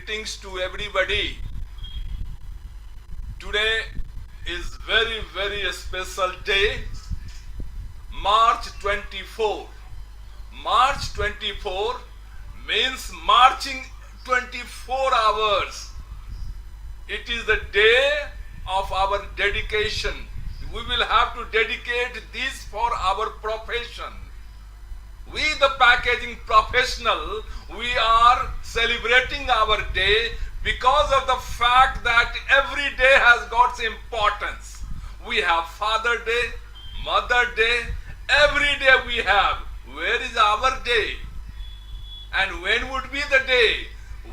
Greetings to everybody. Today is very special day, March 24. March 24 means marching 24 hours. It is the day of our dedication. We will have to dedicate this for our profession. We, the packaging professional, we are celebrating our day because of the fact that every day has got its importance. We have Father Day, Mother Day, every day we have. Where is our day? And when would be the day?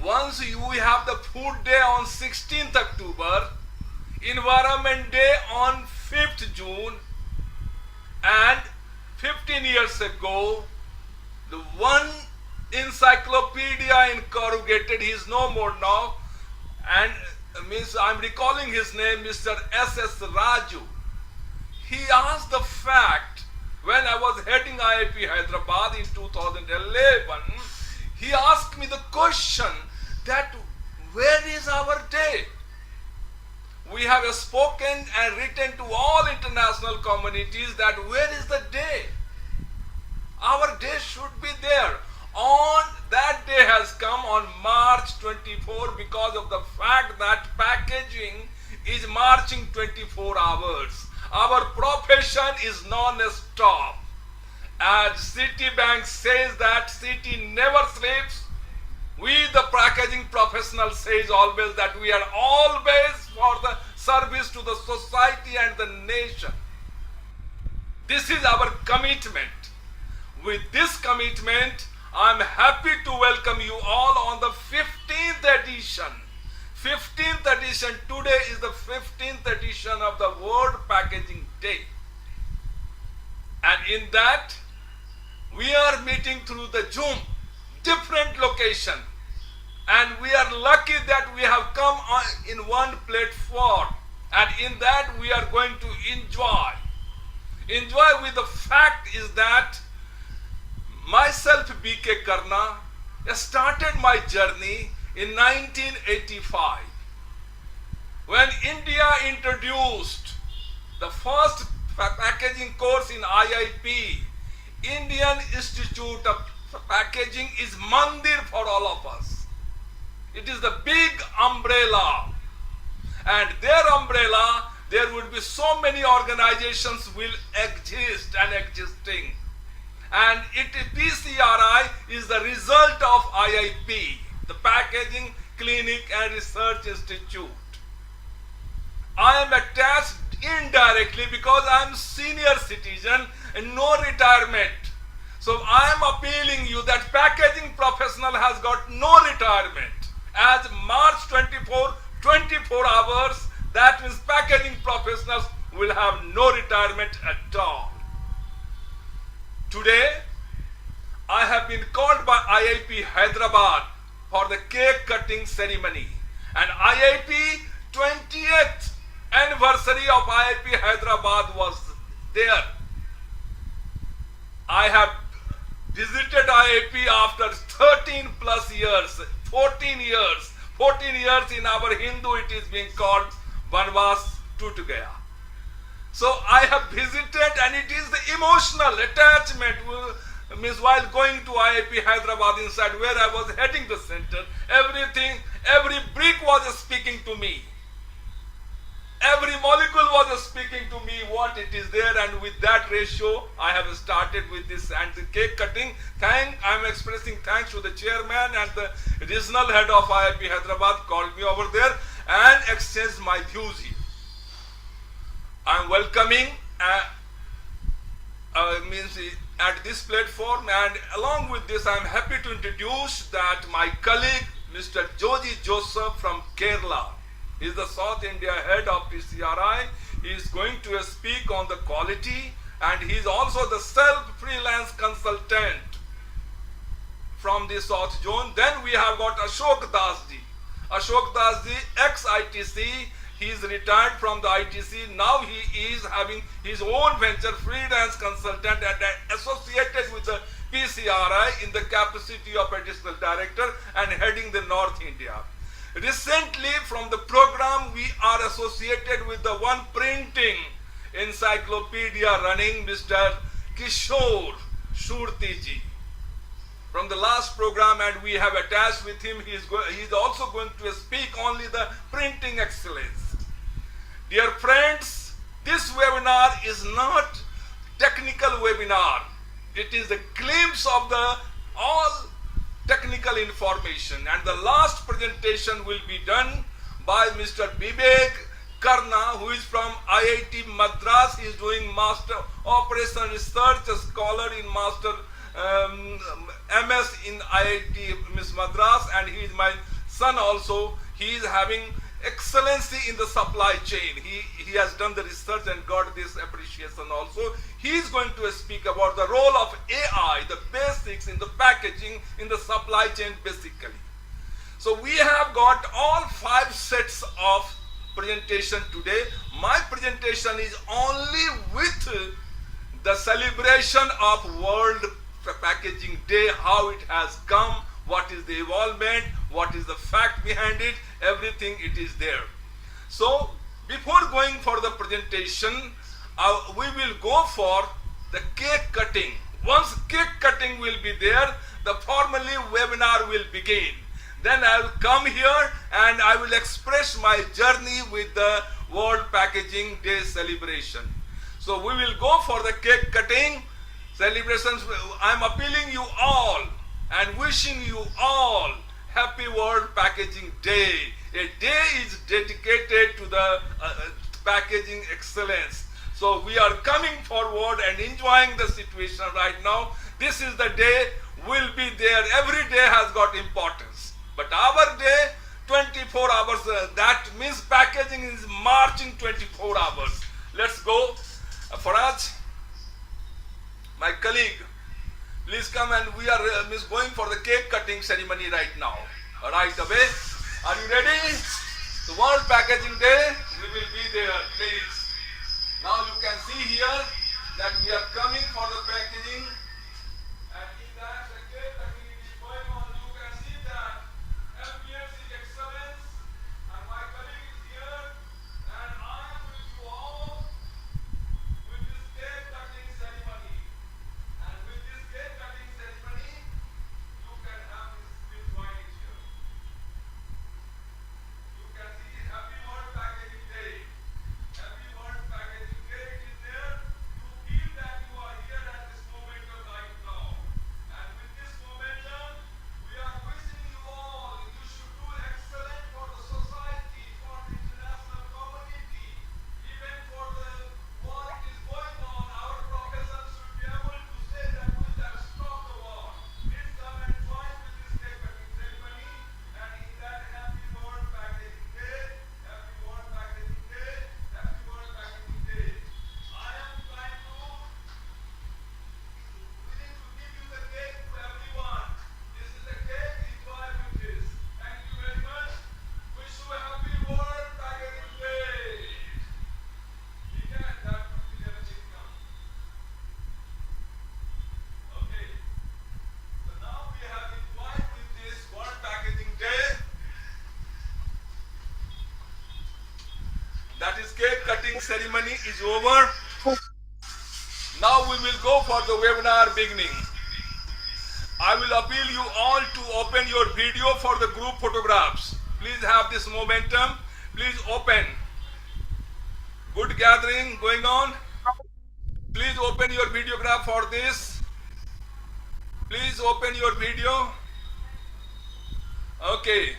Once we have the Food Day on 16th October, Environment Day on 5th June, and 15 years ago, the one encyclopedia in corrugated, he is no more now, and means I'm recalling his name, Mr. S.S. Raju. He asked the fact, when I was heading IIP Hyderabad in 2011, he asked me the question that where is our day? We have spoken and written to all international communities that where is the day? Our day should be there. On that day has come on March 24 because of the fact that packaging is marching 24 hours. Our profession is non-stop. As Citibank says that city never sleeps, we the packaging professional says always that we are always for the service to the society and the nation. This is our commitment. With this commitment, I am happy to welcome you all on the 15th edition. 15th edition, today is the 15th edition of the World Packaging Day. And in that, we are meeting through the Zoom, different location. And we are lucky that we have come on in one platform. And in that, we are going to enjoy. Enjoy with the fact is that myself, B.K. Karna, started my journey in 1985 when India introduced the first packaging course in IIP. Indian Institute of Packaging is Mandir for all of us. It is the big umbrella, and their umbrella, there would be so many organizations will exist and existing. And PCRI is the result of IIP, the Packaging Clinic and Research Institute. I am attached indirectly because I am senior citizen and no retirement. So I am appealing you that packaging professional has got no retirement. As March 24, 24 hours, that means packaging professionals will have no retirement at all. Today, I have been called by IIP Hyderabad for the cake cutting ceremony. And IIP 20th anniversary of IIP Hyderabad was there. I have visited IIP after 13 plus years, 14 years. 14 years in our Hindu it is being called Vanvas Tut Gaya. So I have visited, and it is the emotional attachment means while going to IIP Hyderabad inside where I was heading the center, everything, every brick was speaking to me. Every molecule was speaking to me what it is there, and with that ratio I have started with this and the cake cutting. I am expressing thanks to the chairman and the regional head of IIP Hyderabad called me over there and exchanged my views here. I am welcoming means at this platform, and along with this I am happy to introduce that my colleague Mr. Joji Joseph from Kerala. He is the South India head of PCRI. He is going to speak on the quality, and he is also the self-freelance consultant from the South Zone. Then we have got Ashok Dasji. Ashok Dasji, ex-ITC. He is retired from the ITC. Now he is having his own venture, freelance consultant, and associated with the PCRI in the capacity of additional director and heading the North India. Recently, from the program, we are associated with the one printing encyclopedia running, Mr. Kishore Shurtiji. From the last program, and we have attached with him, he is also going to speak only the printing excellence. Dear friends, this webinar is not technical webinar. It is a glimpse of the all technical information, and the last presentation will be done by Mr. Vivek Karna, who is from IIT Madras. He is doing Master Operation Research, a scholar in Master MS in IIT Madras, and he is my son also. He is having excellency in the supply chain. He has done the research and got this appreciation also. He is going to speak about the role of AI, the basics in the packaging, in the supply chain basically. So we have got all 5 sets of presentation today. My presentation is only with the celebration of World Packaging Day, how it has come, what is the involvement, what is the fact behind it, everything it is there. So before going for the presentation, we will go for the cake cutting. Once cake cutting will be there, the formally webinar will begin. Then I will come here and I will express my journey with the World Packaging Day celebration. So we will go for the cake cutting celebrations. I am appealing you all and wishing you all Happy World Packaging Day. A day is dedicated to the packaging excellence. So we are coming forward and enjoying the situation right now. This is the day, will be there. Every day has got importance. But our day, 24 hours, that means packaging is marching 24 hours. Let's go. Faraj, my colleague, please come, and we are going for the cake cutting ceremony right now. Right away. Are you ready? The World Packaging Day, we will be there, please. Now you can see here that we are coming for the packaging, and in that the cake cutting is going on. You can see that ambience is excellence, and my colleague is here, and I am with you all with this cake cutting ceremony. And with this cake cutting ceremony, you can have this wine here. You can see Happy World Packaging Day. Happy World Packaging Day is there. You feel that you are here at this momentum right now. And with this momentum, we are wishing you all, you should do excellent for the society, for the international community, even for the war is going on. Our profession should be able to say that we have stopped the war. Please come and join with this cake cutting ceremony, and in that Happy World Packaging Day, Happy World Packaging Day, Happy World Packaging Day. I am trying to willing to give you the cake to everyone. This is the cake, enjoy with this. Thank you very much. Wish you a Happy World Packaging Day. ठीक है, that would be the next come. Okay. So now we have enjoyed with this World Packaging Day. That is cake cutting ceremony is over. Now we will go for the webinar beginning. I will appeal you all to open your video for the group photographs. Please have this momentum. Please open. Good gathering going on. Please open your videograph for this. Please open your video. Okay.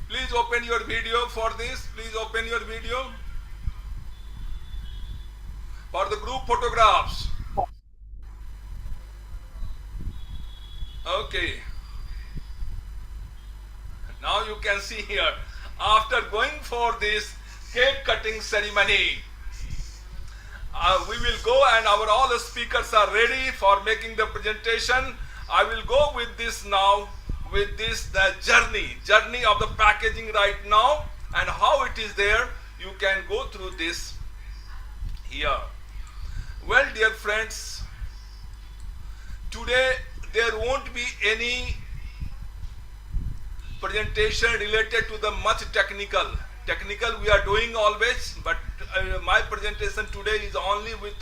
Please open your video for this. Please open your video. For the group photographs. Okay. Now you can see here, after going for this cake cutting ceremony, we will go, and our all the speakers are ready for making the presentation. I will go with this now, with this the journey of the packaging right now, and how it is there. You can go through this here. Well, dear friends, today there won't be any presentation related to the much technical. Technical we are doing always, but my presentation today is only with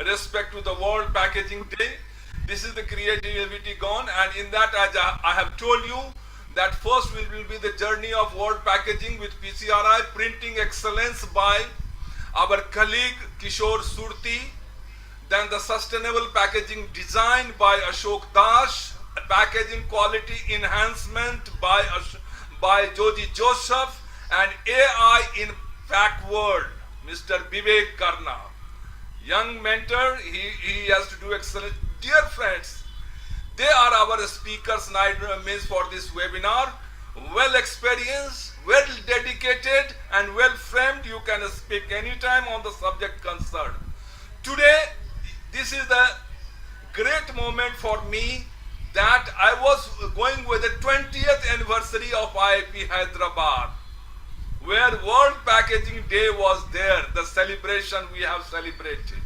respect to the World Packaging Day. This is the creativity gone, and in that, as I have told you, that first will be the journey of World Packaging with PCRI, printing excellence by our colleague Kishore Surti, then the sustainable packaging design by Ashok Das, packaging quality enhancement by Joji Joseph, and AI in Pack World, Mr. Vivek Karna. Young mentor, he has to do excellent. Dear friends, they are our speakers means for this webinar. Well experienced, well dedicated, and well framed. You can speak anytime on the subject concerned. Today, this is the great moment for me that I was going with the 20th anniversary of IIP Hyderabad, where World Packaging Day was there, the celebration we have celebrated.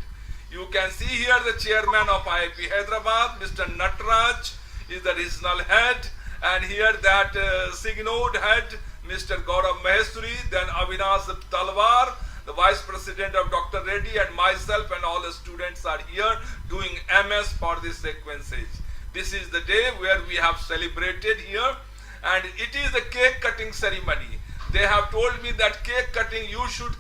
You can see here the chairman of IIP Hyderabad, Mr. Natraj, is the regional head, and here that Signode head, Mr. Gaurav Maheswari, then Avinash Talwar, the vice president of Dr. Reddy, and myself and all the students are here doing MS for this sequences. This is the day where we have celebrated here, and it is a cake cutting ceremony. They have told me that cake cutting, you should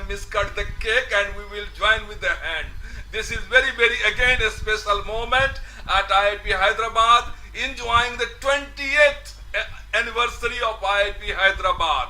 miscut the cake and we will join with the hand. This is very, very, again, a special moment at IIP Hyderabad, enjoying the 20th anniversary of IIP Hyderabad.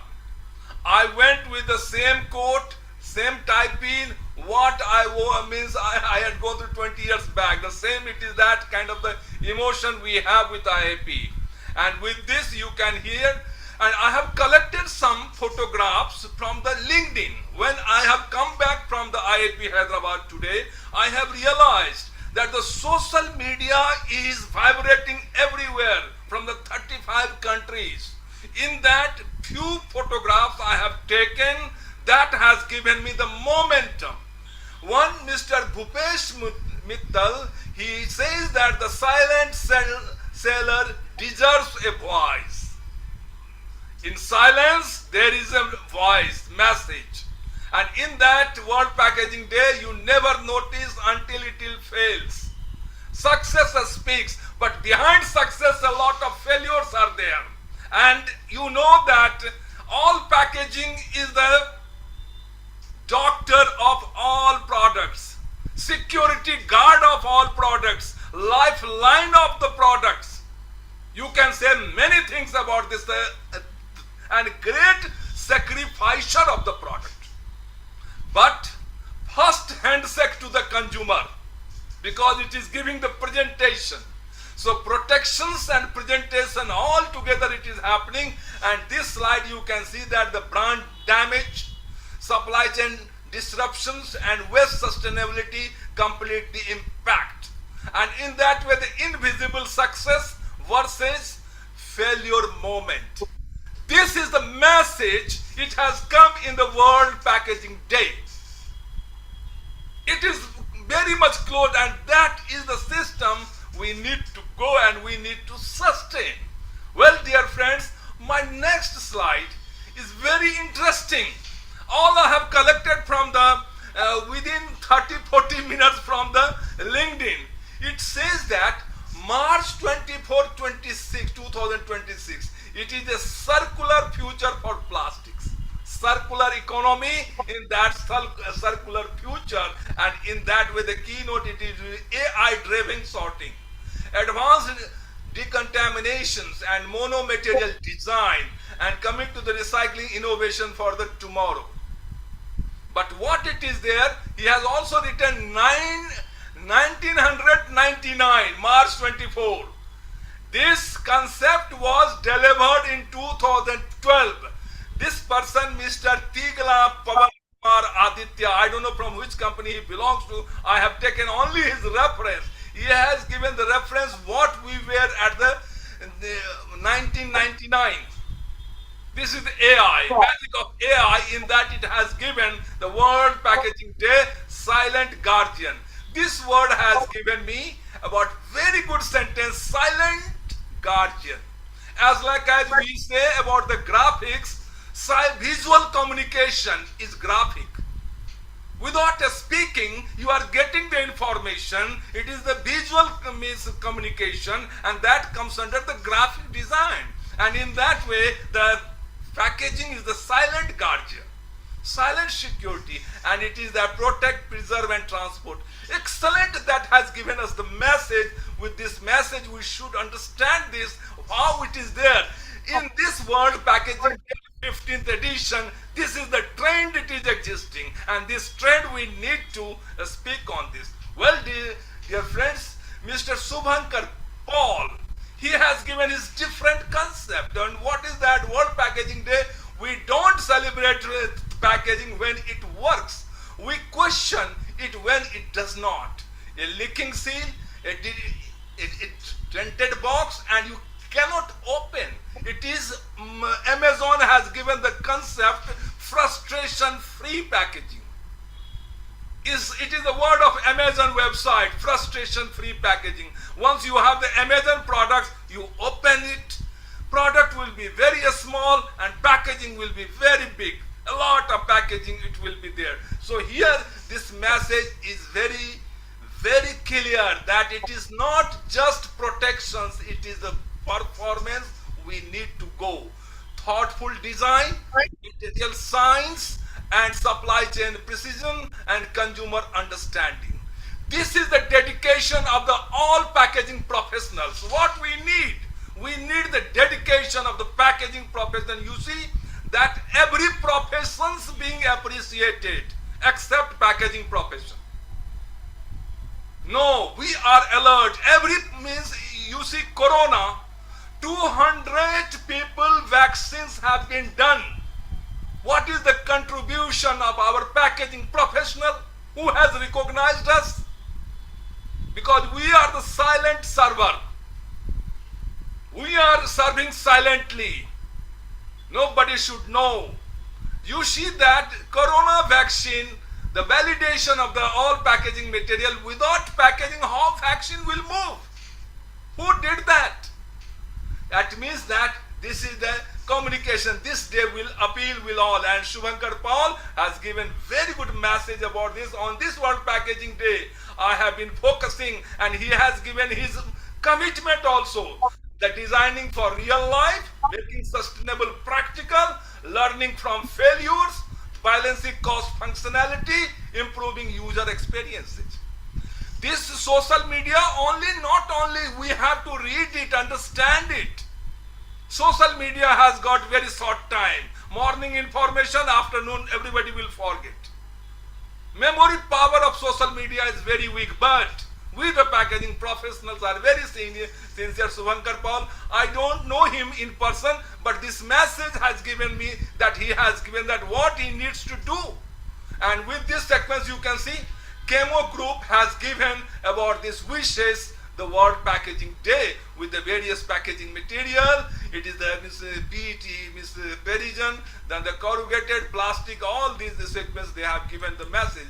I went with the same coat, same tie-pin, what I wore means I had gone through 20 years back. The same, it is that kind of the emotion we have with IIP. And with this you can hear, and I have collected some photographs from the LinkedIn. When I have come back from the IIP Hyderabad today, I have realized that the social media is vibrating everywhere from the 35 countries. In that, few photographs I have taken that has given me the momentum. One, Mr. Bhupesh Mittal, he says that the silent seller deserves a voice. In silence, there is a voice, message. And in that World Packaging Day, you never notice until it fails. Success speaks, but behind success, a lot of failures are there. And you know that all packaging is the doctor of all products, security guard of all products, lifeline of the products. You can say many things about this and great sacrificer of the product. But first handshake to the consumer, because it is giving the presentation. So protections and presentation all together it is happening, and this slide you can see that the brand damage, supply chain disruptions, and waste sustainability completely impact. And in that way the invisible success versus failure moment. This is the message, it has come in the World Packaging Day. It is very much close, and that is the system we need to go and we need to sustain. Well, dear friends, my next slide is very interesting. All I have collected from the within 30-40 minutes from the LinkedIn. It says that March 24, 2026, it is a circular future for plastics. Circular economy in that circular future, and in that way the keynote it is AI driven sorting, advanced decontaminations and monomaterial design, and coming to the recycling innovation for the tomorrow. But what it is there, he has also written 1999, March 24. This concept was delivered in 2012. This person, Mr. Tigla Pawan Kumar Aditya, I don't know from which company he belongs to. I have taken only his reference. He has given the reference what we were at the 1999. This is AI, magic of AI, in that it has given the World Packaging Day silent guardian. This word has given me about very good sentence, silent guardian. as like as we say about the graphics, visual communication is graphic. Without speaking, you are getting the information. It is the visual communication, and that comes under the graphic design. And in that way, the packaging is the silent guardian, silent security, and it is the protect, preserve, and transport. Excellent, that has given us the message. With this message, we should understand this, how it is there. In this World Packaging 15th edition, this is the trend it is existing, and this trend we need to speak on this. Well, dear friends, Mr. Subhankar Paul, he has given his different concept. And what is that World Packaging Day? We don't celebrate packaging when it works. We question it when it does not. A leaking seal, a dented box, and you cannot open. It is Amazon has given the concept frustration-free packaging. It is the word of Amazon website, frustration-free packaging. Once you have the Amazon products, you open it, product will be very small and packaging will be very big. A lot of packaging it will be there. So here this message is very, very clear that it is not just protections, it is the performance we need to go. Thoughtful design, material science, and supply chain precision and consumer understanding. This is the dedication of the all packaging professionals. What we need the dedication of the packaging professional. You see that every profession is being appreciated except packaging profession. No, we are alert. Every means you see corona, 200 people vaccines have been done. What is the contribution of our packaging professional? Who has recognized us? Because we are the silent server. We are serving silently. Nobody should know. You see that corona vaccine, the validation of the all packaging material, without packaging, how vaccine will move? Who did that? That means that this is the communication. This day will appeal will all, and Subhankar Paul has given very good message about this. On this World Packaging Day, I have been focusing, and he has given his commitment also. The designing for real life, making sustainable practical, learning from failures, balancing cost functionality, improving user experiences. This social media not only we have to read it, understand it. Social media has got very short time. Morning information, afternoon everybody will forget. Memory power of social media is very weak, but we the packaging professionals are very sincere. Subhankar Paul, I don't know him in person, but this message has given me that he has given that what he needs to do. And with this sequence you can see Chemo Group has given about this wishes the World Packaging Day with the various packaging material. It is the PET, Perigen, then the corrugated plastic, all these segments they have given the message.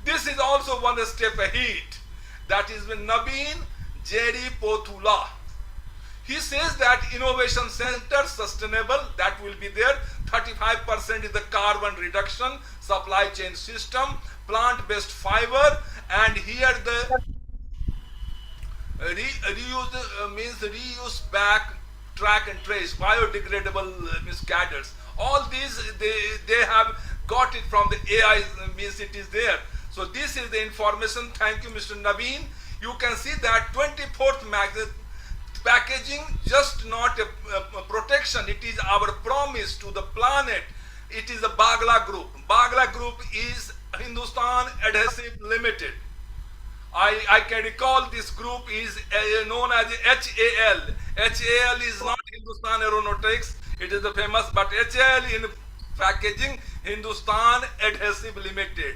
This is also one step ahead. That is when Naveen Jerry Pothula. He says that innovation center sustainable, that will be there. 35% is the carbon reduction, supply chain system, plant-based fiber, and here the reuse means reuse back, track and trace, biodegradable cadres. All these they have got it from the AI, means it is there. So this is the information. Thank you, Mr. Naveen. You can see that 24th magazine packaging, just not a protection, it is our promise to the planet. It is the Bagla Group. Bagla Group is Hindustan Adhesive Limited. I can recall this group is known as HAL. HAL is not Hindustan Aeronautics, it is the famous, but HAL in packaging, Hindustan Adhesive Limited.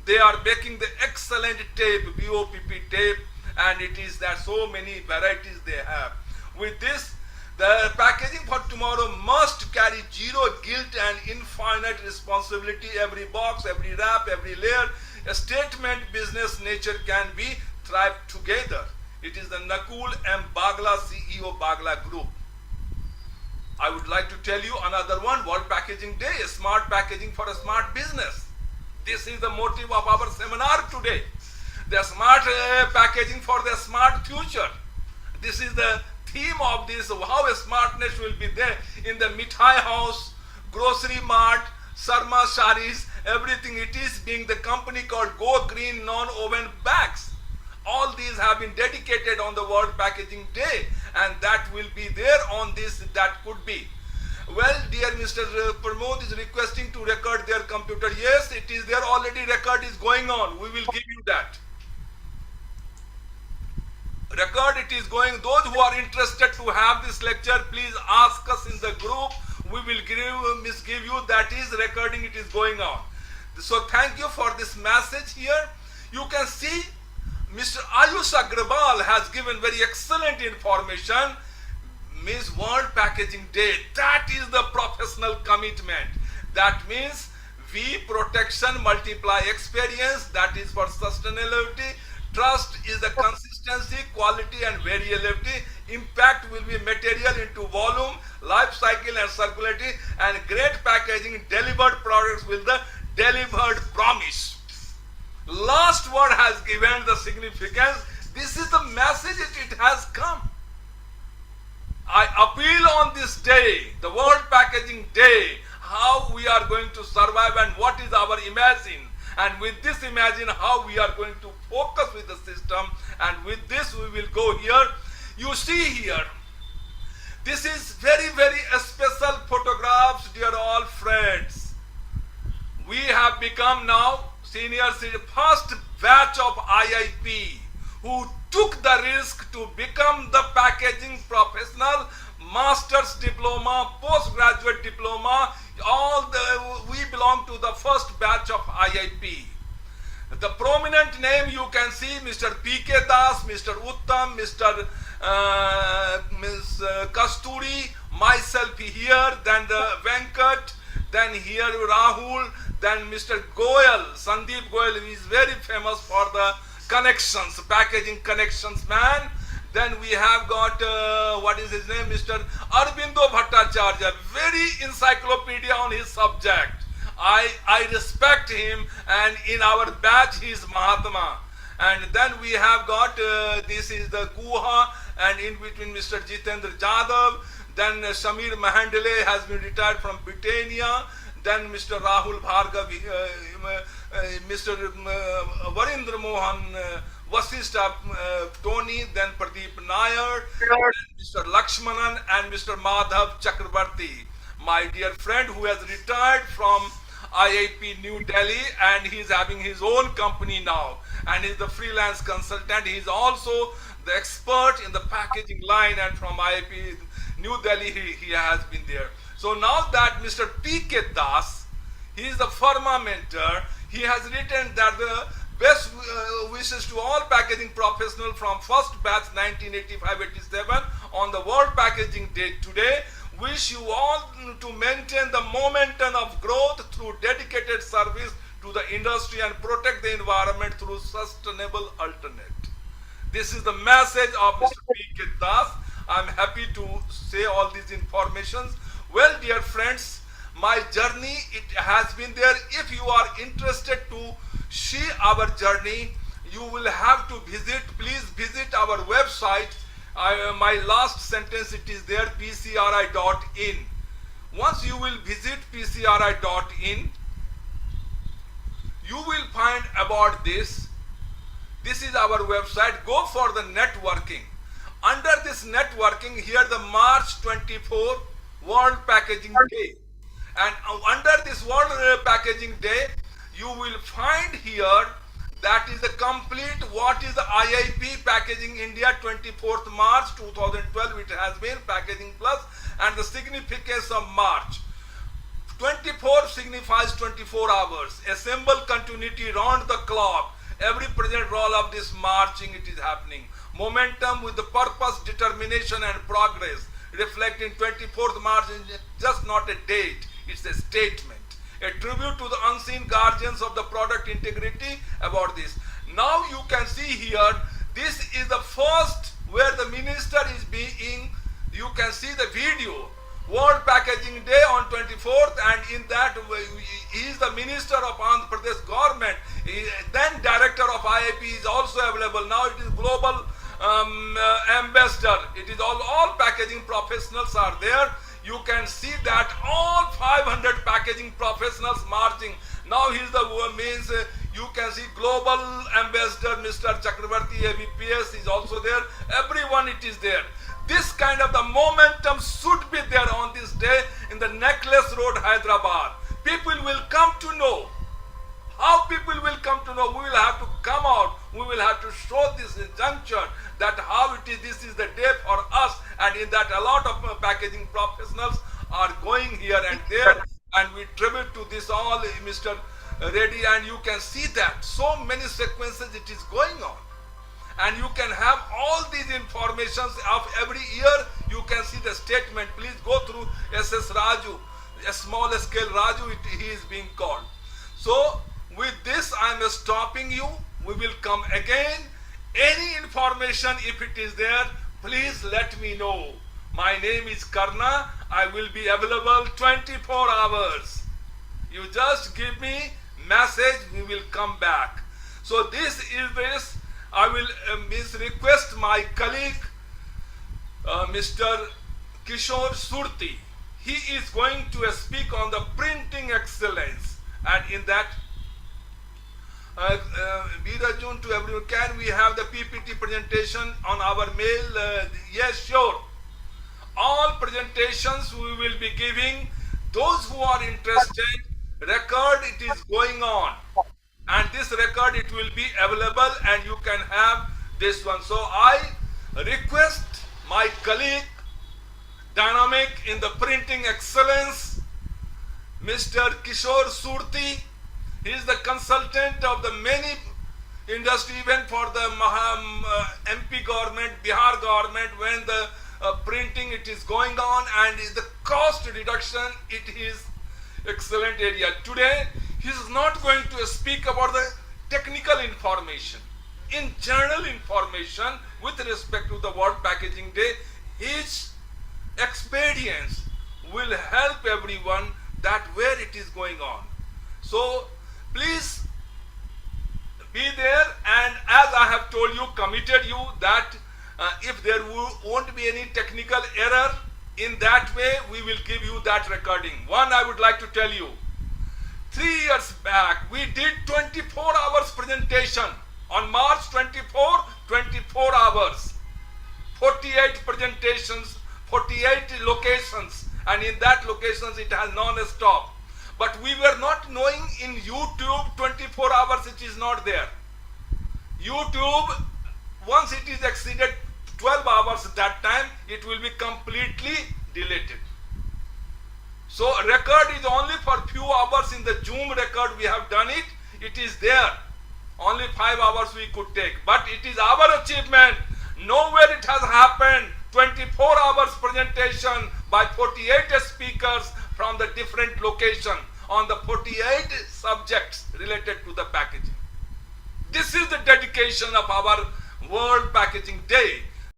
They are making the excellent tape, BOPP tape, and it is that so many varieties they have. With this, the packaging for tomorrow must carry zero guilt and infinite responsibility. Every box, every wrap, every layer, a statement business nature can be thrive together. It is the Nakul M. Bagla, CEO Bagla Group. I would like to tell you another one, World Packaging Day, smart packaging for a smart business. This is the motive of our seminar today. The smart packaging for the smart future. This is the theme of this, how a smartness will be there in the mithai house, grocery mart, Sarma Saris, everything. It is being the company called Go Green Non-Oven Bags. All these have been dedicated on the World Packaging Day, and that will be there on this, that could be. Well, dear Mr. Pramod is requesting to record their computer. Yes, it is there already, record is going on. We will give you that. Record it is going. Those who are interested to have this lecture, please ask us in the group. We will give you that is recording, it is going on. So thank you for this message here. You can see Mr. Ayush Agrawal has given very excellent information. Means World Packaging Day, that is the professional commitment. That means we protection multiply experience, that is for sustainability. Trust is the consistency, quality and variability. Impact will be material into volume, life cycle and circularity, and great packaging delivered products with the delivered promise. Last word has given the significance. This is the message it has come. I appeal on this day, the World Packaging Day, how we are going to survive and what is our imagine. And with this imagine how we are going to focus with the system, and with this we will go here. You see here, this is very, very special photographs, dear all friends. We have become now seniors in the first batch of IIP who took the risk to become the packaging professional, master's diploma, postgraduate diploma, we belong to the first batch of IIP. The prominent name you can see, Mr. P.K. Das, Mr. Uttam, Mr. Ms. Kasturi, myself here, then the Venkat, then here Rahul, then Mr. Goyal, Sandeep Goyal is very famous for the connections, packaging connections man. Then we have got, what is his name, Mr. Arbindo Bhattacharya, very encyclopedia on his subject. I respect him, and in our batch he is Mahatma. And then we have got, this is the Guha, and in between Mr. Jitendra Jadhav. Then Samir Mahandale has been retired from Britannia. Then Mr. Rahul Bhargav, Mr. Varindra Mohan, Vasistha Tony, then Pradeep Nair, Mr. Lakshmanan, and Mr. Madhav Chakrabarti, my dear friend who has retired from IIP New Delhi, and he is having his own company now, and he is the freelance consultant. He is also the expert in the packaging line, and from IIP New Delhi he has been there. So now that Mr. P.K. Das, he is the pharma mentor, he has written that the best wishes to all packaging professionals from first batch 1985-87 on the World Packaging Day today. Wish you all to maintain the momentum of growth through dedicated service to the industry and protect the environment through sustainable alternate. This is the message of Mr. P.K. Das. I'm happy to say all these informations. Well, dear friends, my journey, it has been there. If you are interested to see our journey, you will have to visit. Please visit our website. My last sentence, it is there, pcri.in. Once you will visit pcri.in, you will find about this. This is our website. Go for the networking. Under this networking, here the March 24 World Packaging Day. And under this World Packaging Day, you will find here that is the complete what is the IIP Packaging India 24th March 2012. It has been Packaging Plus, and the significance of March. 24 signifies 24 hours. Assemble continuity round the clock. Every present role of this marching it is happening. Momentum with the purpose, determination and progress. Reflecting 24th March is just not a date, it's a statement. A tribute to the unseen guardians of the product integrity about this. Now you can see here, this is the first where the minister is being, you can see the video World Packaging Day on 24th, and in that he is the minister of Andhra Pradesh government. Then director of IIP is also available. Now it is global ambassador. It is all packaging professionals are there. You can see that all 500 packaging professionals marching. Now he is the means. You can see global ambassador Mr. Chakravarti ABPS is also there. Everyone it is there. This kind of the momentum should be there on this day in the Necklace Road, Hyderabad. People will come to know. How people will come to know? We will have to come out. We will have to show this juncture that how it is. This is the day for us, and in that a lot of packaging professionals are going here and there, and we tribute to this all, Mr. Reddy, and you can see that so many sequences it is going on. And you can have all these informations of every year. You can see the statement. Please go through SS Raju, a small scale Raju, he is being called. So with this I am stopping you. We will come again. Any information if it is there, please let me know. My name is Karna. I will be available 24 hours. You just give me message, we will come back. So this is this. I will request my colleague, Mr. Kishore Surti. He is going to speak on the printing excellence, and in that, Birajun, to everyone, can we have the PPT presentation on our mail? Yes, sure. All presentations we will be giving. Those who are interested, record it is going on. And this record it will be available, and you can have this one. So I request my colleague, dynamic in the printing excellence, Mr. Kishore Surti. He is the consultant of the many industry, even for the MP government, Bihar government, when the printing it is going on, and the cost reduction it is excellent area. Today he is not going to speak about the technical information. In general information with respect to the World Packaging Day, his experience will help everyone that where it is going on. So please be there, and as I have told you, committed you that if there won't be any technical error, in that way we will give you that recording. One, I would like to tell you, 3 years back, we did 24 hours presentation. On March 24 hours. 48 presentations, 48 locations, and in that locations it has non-stop. But we were not knowing in YouTube 24 hours it is not there. YouTube, once it is exceeded 12 hours at that time, it will be completely deleted. So record is only for few hours. In the Zoom record we have done it. It is there. Only 5 hours we could take. But it is our achievement. Nowhere it has happened. 24 hours presentation by 48 speakers from the different location on the 48 subjects related to the packaging. This is the dedication of our World Packaging Day.